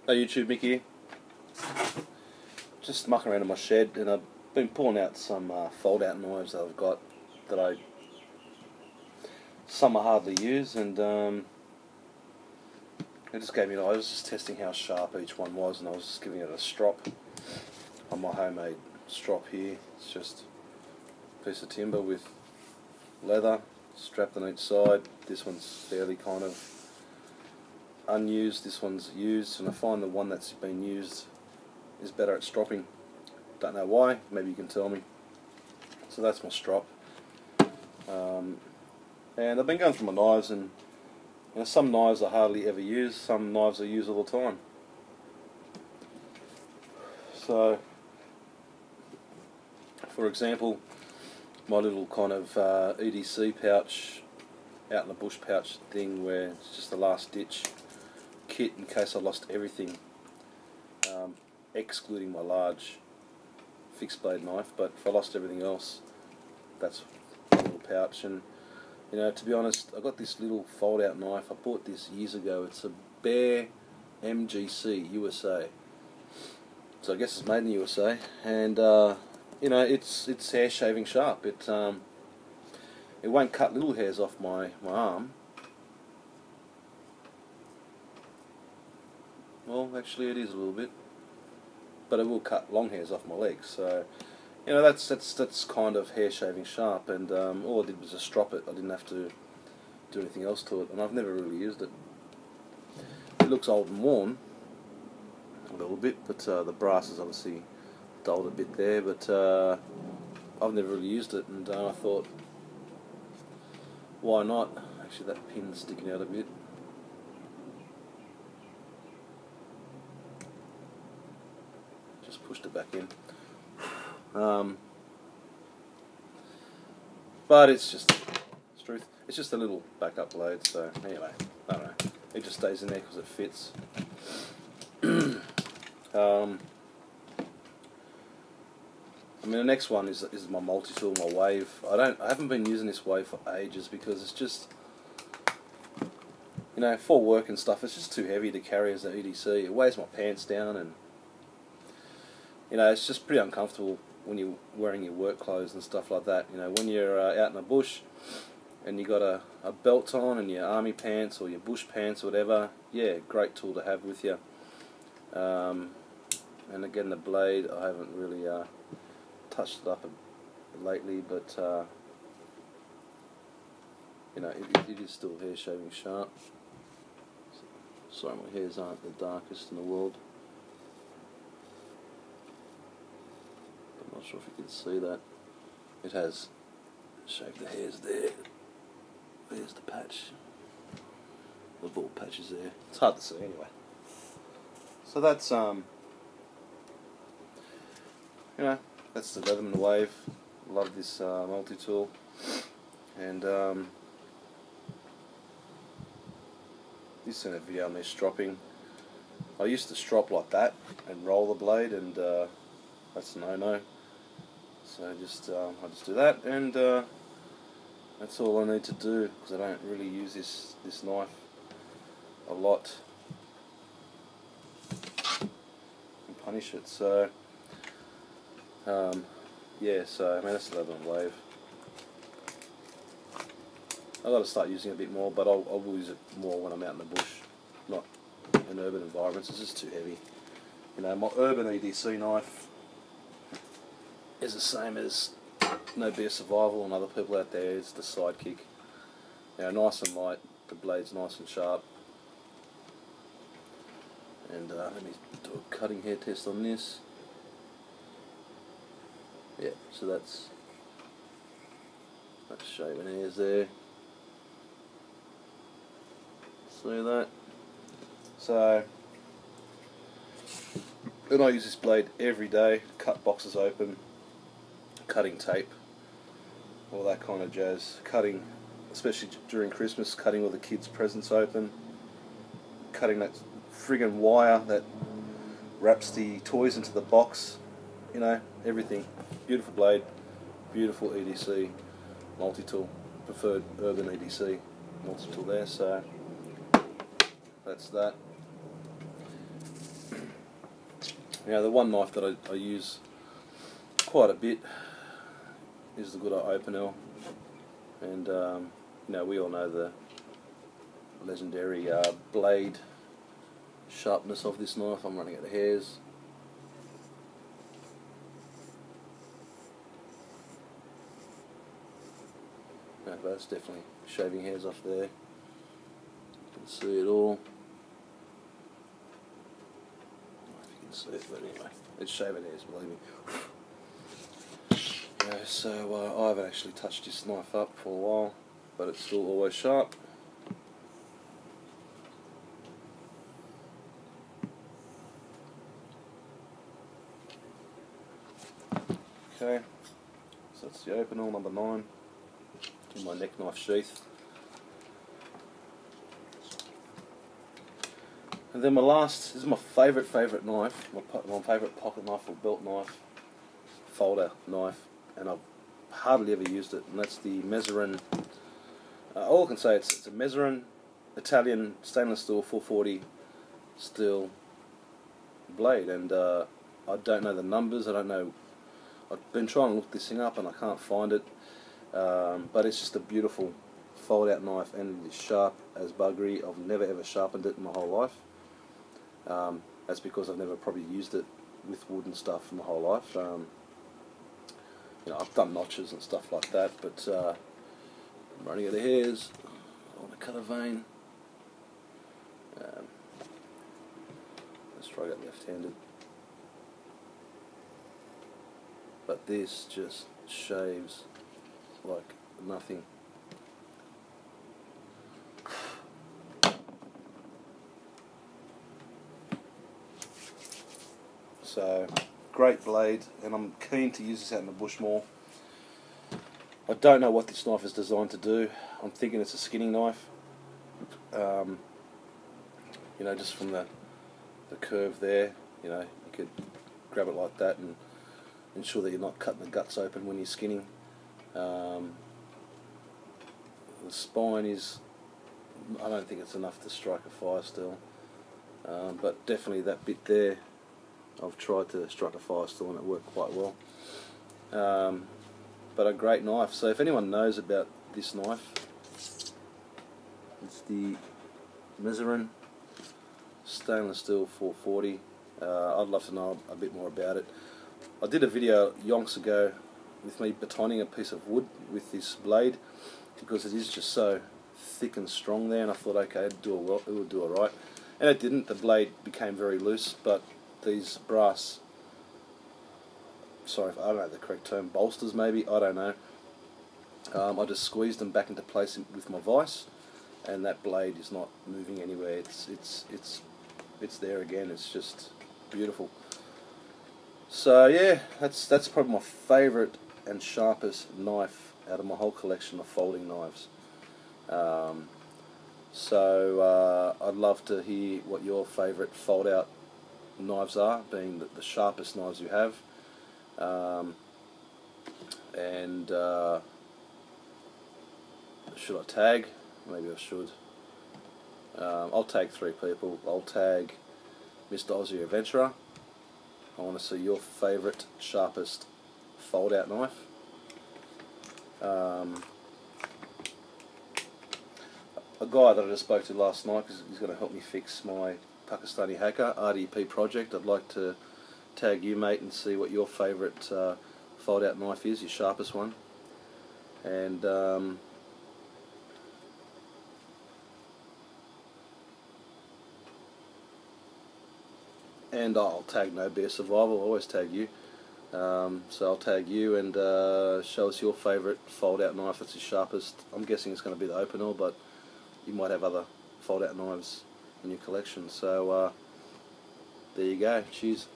Hey YouTube, Mick here. Just mucking around in my shed, and I've been pulling out some fold-out knives that I've got that some I hardly use, and it just gave me I was just testing how sharp each one was, and I was just giving it a strop on my homemade strop here. It's just a piece of timber with leather strapped on each side. This one's fairly kind of unused, this one's used, and I find the one that's been used is better at stropping. Don't know why, maybe you can tell me. So that's my strop. And I've been going through my knives, and some knives I hardly ever use, some knives I use all the time. So, for example, my little kind of EDC pouch, out in the bush pouch thing, where it's just the last ditch kit in case I lost everything, excluding my large fixed blade knife. But if I lost everything else, that's a little pouch. And to be honest, I got this little fold out knife. I bought this years ago. It's a Bear MGC USA, so I guess it's made in the USA, and it's hair shaving sharp. It won't cut little hairs off my arm. Well, actually it is a little bit, but it will cut long hairs off my legs. So, that's kind of hair shaving sharp. And all I did was just strop it. I didn't have to do anything else to it, and I've never really used it. It looks old and worn a little bit, but the brass is obviously dulled a bit there. But I've never really used it, and I thought, why not? Actually, that pin's sticking out a bit. Just pushed it back in. But it's just truth. It's just a little backup blade. So anyway, I don't know. It just stays in there because it fits. I mean, the next one is my multi-tool, my wave. I haven't been using this wave for ages because it's just, for work and stuff, it's just too heavy to carry as an EDC. It weighs my pants down, and it's just pretty uncomfortable when you're wearing your work clothes and stuff like that. When you're out in the bush and you got a belt on and your army pants or your bush pants or whatever, yeah, great tool to have with you. And again, the blade, I haven't really touched it up lately, but it is still hair shaving sharp. Sorry, my hairs aren't the darkest in the world. I'm not sure if you can see that. It has shaved the hairs there. There's the patch. The bald patch is there. It's hard to see anyway. So that's that's the Leatherman wave. Love this multi-tool. And you've seen a video on me stropping. I used to strop like that and roll the blade, and that's a no-no. So I just do that, and that's all I need to do, because I don't really use this knife a lot and punish it. So yeah, so I mean, that's the Leatherman wave. I've got to start using it a bit more, but I will use it more when I'm out in the bush, not in urban environments. It's just too heavy. My urban EDC knife is the same as Nobssurvival and other people out there. It's the Sidekick. Nice and light, the blade's nice and sharp. And let me do a cutting hair test on this. Yeah, so that's shaving hairs there. See that? So, then I use this blade every day, cut boxes open, cutting tape, all that kind of jazz. Cutting, especially during Christmas, cutting all the kids' presents open, cutting that friggin' wire that wraps the toys into the box, everything. Beautiful blade, beautiful EDC, multi-tool, preferred urban EDC multi-tool there, so that's that. Now the one knife that I use quite a bit is the good old Opinel, and you know, we all know the legendary blade sharpness of this knife. I'm running out of hairs. No, but that's definitely shaving hairs off there. You can see it all. I don't know if you can see it, but anyway, it's shaving hairs, believe me. Yeah, so I haven't actually touched this knife up for a while, but it's still always sharp. Okay, so that's the Opinel number 9 in my neck knife sheath. And then my last, this is my favourite knife, my favourite pocket knife or belt knife, folder knife, and I've hardly ever used it, and that's the Mraussieadventurer. All I can say, it's a Mraussieadventurer Italian stainless steel 440 steel blade, and I don't know the numbers, I don't know. I've been trying to look this thing up and I can't find it, but it's just a beautiful fold out knife, and it's sharp as buggery. I've never ever sharpened it in my whole life. That's because I've never probably used it with wood and stuff in my whole life. You know, I've done notches and stuff like that, but I'm running out of hairs. I want to cut a vein. Let's try that left-handed. But this just shaves like nothing. So, great blade, and I'm keen to use this out in the bush more. I don't know what this knife is designed to do. I'm thinking it's a skinning knife. You know, just from the curve there, you know, you could grab it like that and ensure that you're not cutting the guts open when you're skinning. The spine is, I don't think it's enough to strike a fire still, but definitely that bit there, I've tried to strike a fire still and it worked quite well. But a great knife. So if anyone knows about this knife, it's the Mraussieadventurer stainless steel 440. I'd love to know a bit more about it. I did a video yonks ago with me batoning a piece of wood with this blade because it is just so thick and strong there, and I thought, okay, it would do alright, and it didn't. The blade became very loose, but these brass, sorry if I don't know the correct term, bolsters maybe, I don't know, I just squeezed them back into place with my vise, and that blade is not moving anywhere. It's there again. It's just beautiful. So yeah, that's probably my favourite and sharpest knife out of my whole collection of folding knives. So I'd love to hear what your favourite fold out knives are, being the sharpest knives you have. And should I tag? Maybe I should. I'll tag 3 people. I'll tag Mr. Aussie Adventurer. I want to see your favourite sharpest fold out knife. A guy that I just spoke to last night, because he's going to help me fix my Pakistani hacker Rdpproject. I'd like to tag you, mate, and see what your favourite fold out knife is, your sharpest one. And I'll tag Nobssurvival. I'll always tag you. So I'll tag you and show us your favourite fold out knife that's the sharpest. I'm guessing it's going to be the Opinel, but you might have other fold out knives in your collection. So there you go. Cheers.